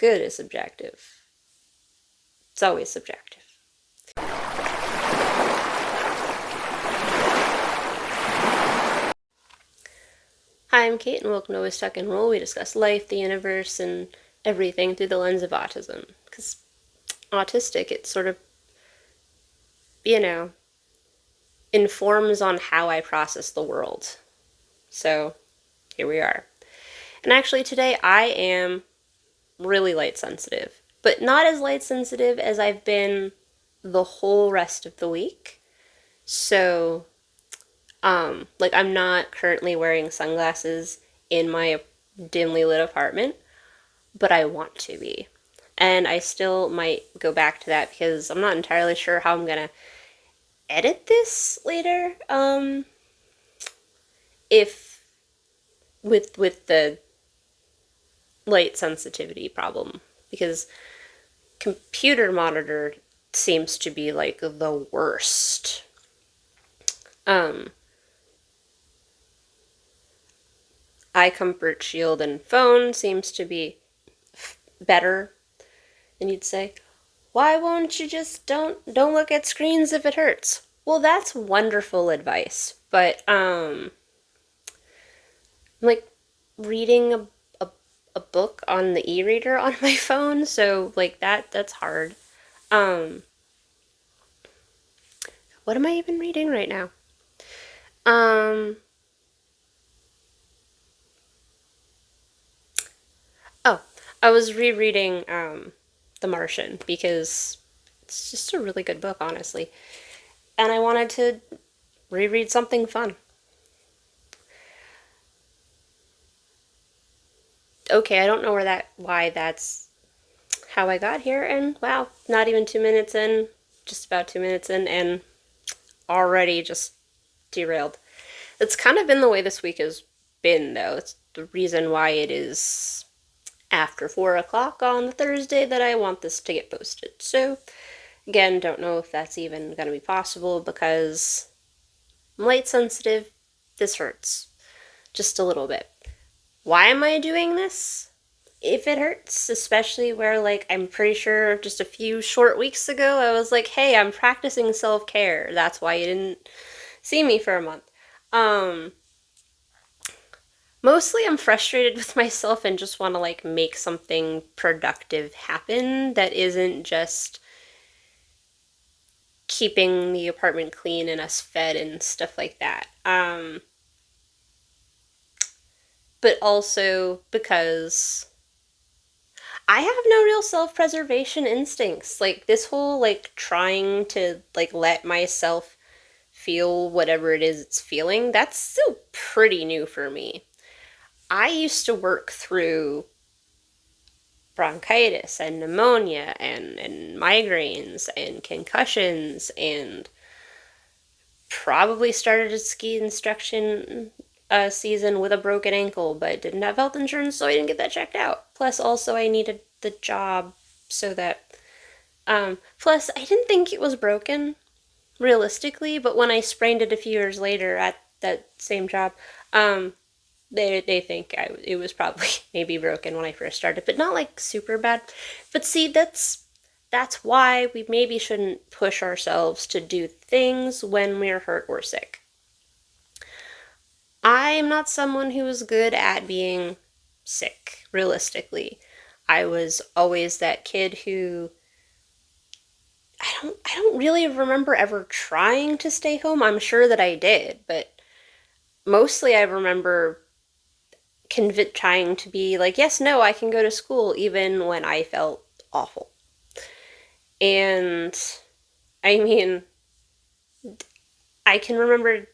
good is subjective. It's always subjective. Hi, I'm Kate, and welcome to Always Stuck in Roll. We discuss life, the universe, and everything through the lens of autism. Because autistic, it sort of, you know, informs on how I process the world. So, here we are. And actually, today I am really light sensitive, but not as light sensitive as I've been the whole rest of the week. So, like I'm not currently wearing sunglasses in my dimly lit apartment, but I want to be. And I still might go back to that because I'm not entirely sure how I'm gonna edit this later. If with the light sensitivity problem, because computer monitor seems to be like the worst. Eye comfort shield and phone seems to be better. And you'd say, why won't you just don't look at screens if it hurts? Well, that's wonderful advice, but like reading a book on the e-reader on my phone, so like that's hard. Um what am I even reading right now? Um oh, I was rereading The Martian because it's just a really good book, honestly. And I wanted to reread something fun. Okay, I don't know why that's how I got here, and wow, not even 2 minutes in, just about 2 minutes in, and already just derailed. It's kind of been the way this week has been, though. It's the reason why it is after 4 o'clock on the Thursday that I want this to get posted. So, again, don't know if that's even going to be possible because I'm light sensitive. This hurts just a little bit. Why am I doing this? If it hurts, especially where, like, I'm pretty sure just a few short weeks ago, I was like, hey, I'm practicing self care. That's why you didn't see me for a month. Um, Mostly I'm frustrated with myself and just want to, like, make something productive happen that isn't just keeping the apartment clean and us fed and stuff like that. But also because I have no real self-preservation instincts. Like this whole like trying to like let myself feel whatever it is it's feeling, that's still pretty new for me. I used to work through bronchitis and pneumonia and migraines and concussions and probably started a ski instruction season with a broken ankle, but didn't have health insurance, so I didn't get that checked out. Plus, also, I needed the job so that. Plus, I didn't think it was broken, realistically, but when I sprained it a few years later at that same job, um, they think it was probably maybe broken when I first started, but not like super bad. But see, that's why we maybe shouldn't push ourselves to do things when we're hurt or sick. I am not someone who is good at being sick, realistically. I was always that kid who I don't really remember ever trying to stay home. I'm sure that I did, but mostly I remember trying to be like, yes, no, I can go to school even when I felt awful. And I mean, I can remember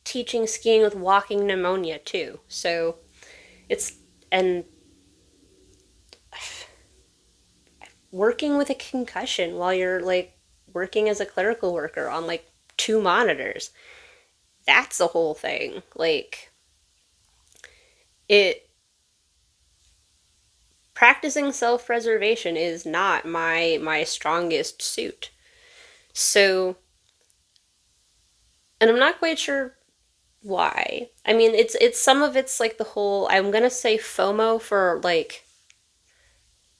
teaching skiing with walking pneumonia too. So it's, and working with a concussion while you're like working as a clerical worker on like two monitors. That's the whole thing. Like, it, practicing self-preservation is not my strongest suit. So, and I'm not quite sure why. I mean, it's some of it's like the whole, I'm gonna say FOMO for like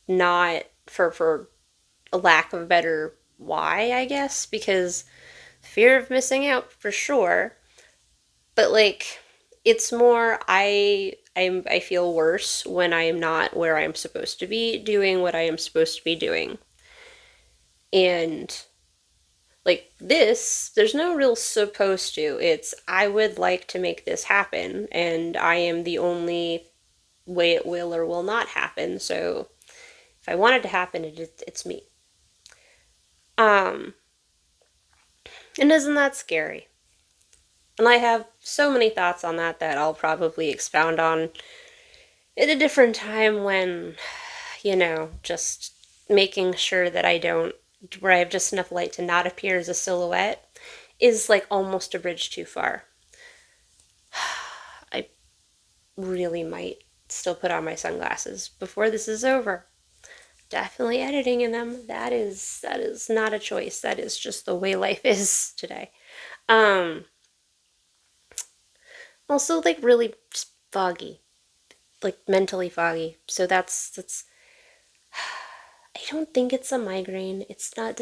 not for a lack of a better why, I guess, because fear of missing out for sure, but like it's more I feel worse when I am not where I'm supposed to be doing what I am supposed to be doing. And like this, there's no real supposed to. It's I would like to make this happen, and I am the only way it will or will not happen. So if I want it to happen, it's me. Um, and isn't that scary? And I have so many thoughts on that that I'll probably expound on at a different time when, just making sure that I don't, where I have just enough light to not appear as a silhouette is like almost a bridge too far. I really might still put on my sunglasses before this is over. Definitely editing in them. That is not a choice. That is just the way life is today. Um Also like really just foggy. Like mentally foggy. So that's I don't think it's a migraine. It's not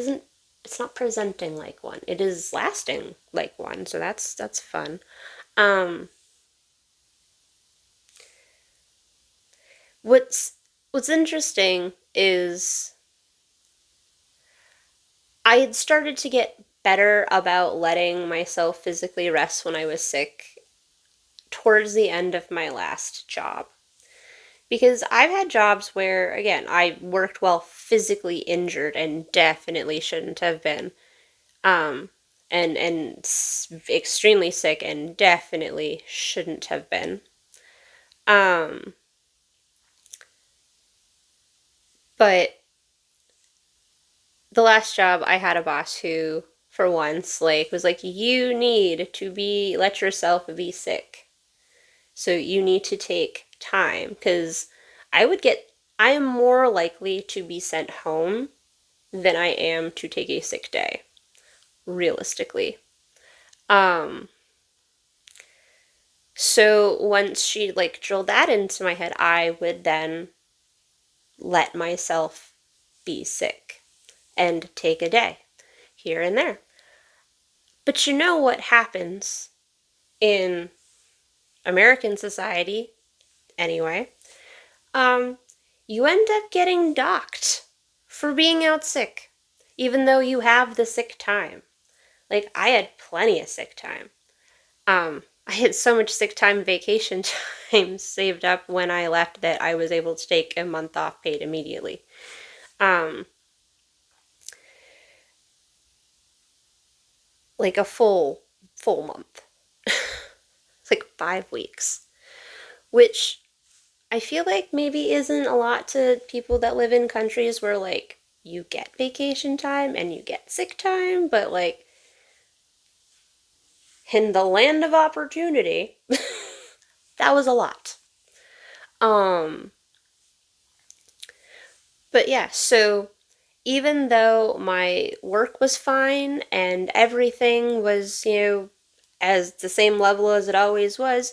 presenting like one. It is lasting like one. So that's fun. Um what's what's interesting is I had started to get better about letting myself physically rest when I was sick towards the end of my last job. Because I've had jobs where, again, I worked while physically injured and definitely shouldn't have been. Um, and extremely sick and definitely shouldn't have been. Um, but the last job I had a boss who, for once, like was like, you need to be let yourself be sick. So you need to take time because I am more likely to be sent home than I am to take a sick day, realistically. Um, so once she like drilled that into my head, I would then let myself be sick and take a day here and there. But you know what happens in American society anyway? Um, you end up getting docked for being out sick, even though you have the sick time. Like, I had plenty of sick time. I had so much sick time vacation time saved up when I left that I was able to take a month off paid immediately. Um, like a full month. It's like 5 weeks, which I feel like maybe isn't a lot to people that live in countries where like you get vacation time and you get sick time, but like in the land of opportunity, that was a lot. Um, but yeah, so even though my work was fine and everything was, as the same level as it always was,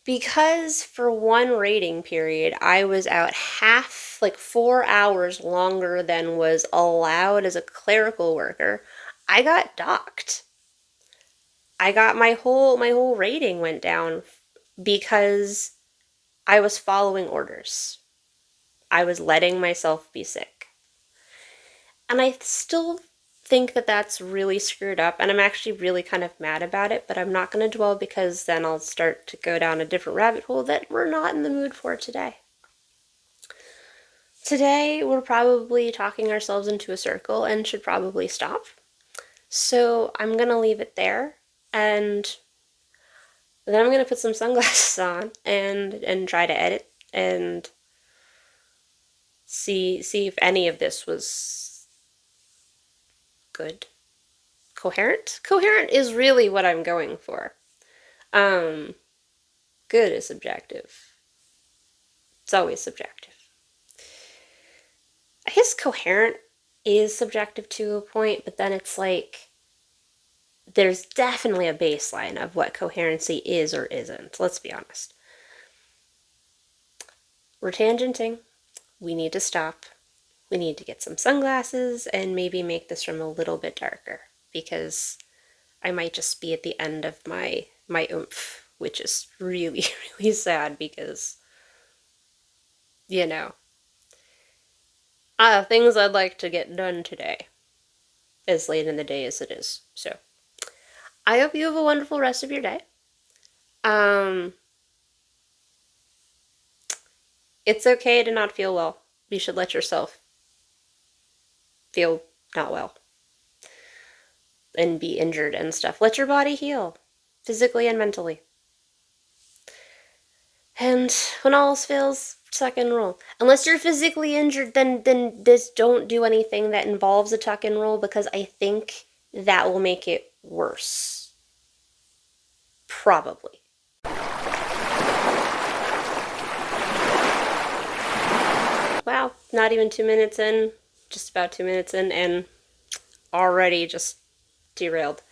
because for one rating period I was out half, like 4 hours longer than was allowed as a clerical worker, I got docked. I got my whole rating went down because I was following orders. I was letting myself be sick. And I still think that that's really screwed up, and I'm actually really kind of mad about it, but I'm not going to dwell because then I'll start to go down a different rabbit hole that we're not in the mood for today. Today, we're probably talking ourselves into a circle and should probably stop. So I'm going to leave it there, and then I'm going to put some sunglasses on and try to edit and see if any of this was good. Coherent is really what I'm going for. Um, Good is subjective. It's always subjective. I guess coherent is subjective to a point, but then it's like there's definitely a baseline of what coherency is or isn't. Let's be honest. We're tangenting. we need to stop. We need to get some sunglasses and maybe make this room a little bit darker because I might just be at the end of my oomph, which is really, really sad because, you know, things I'd like to get done today, as late in the day as it is. So, I hope you have a wonderful rest of your day. It's okay to not feel well. You should let yourself feel not well and be injured and stuff. Let your body heal, physically and mentally. And when all else fails, tuck and roll. Unless you're physically injured, then just don't do anything that involves a tuck and roll because I think that will make it worse. Probably. Wow, not even 2 minutes in, just about 2 minutes in, and already just derailed.